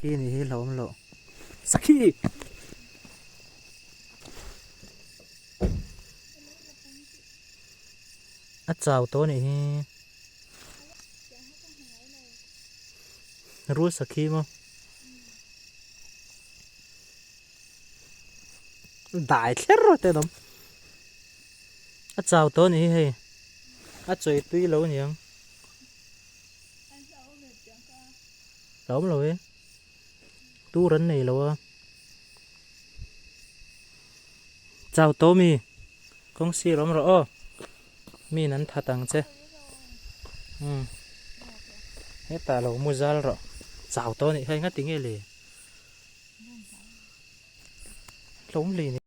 Saki này lộn lộ. Saki. Chào tối này rú Saki không? Đại thế rồi thế đó. Chào tối này hay. Chơi tuy lâu nhỉ? Lộn rồi. Tu rắn này lâu. Chào tối mi. Con si lắm rồi. Mi nắn thà tăng chứ. Hết ta lâu mua ra rồi. Chào tối này hay ngắt tiếng nghe lì. Lống lì này.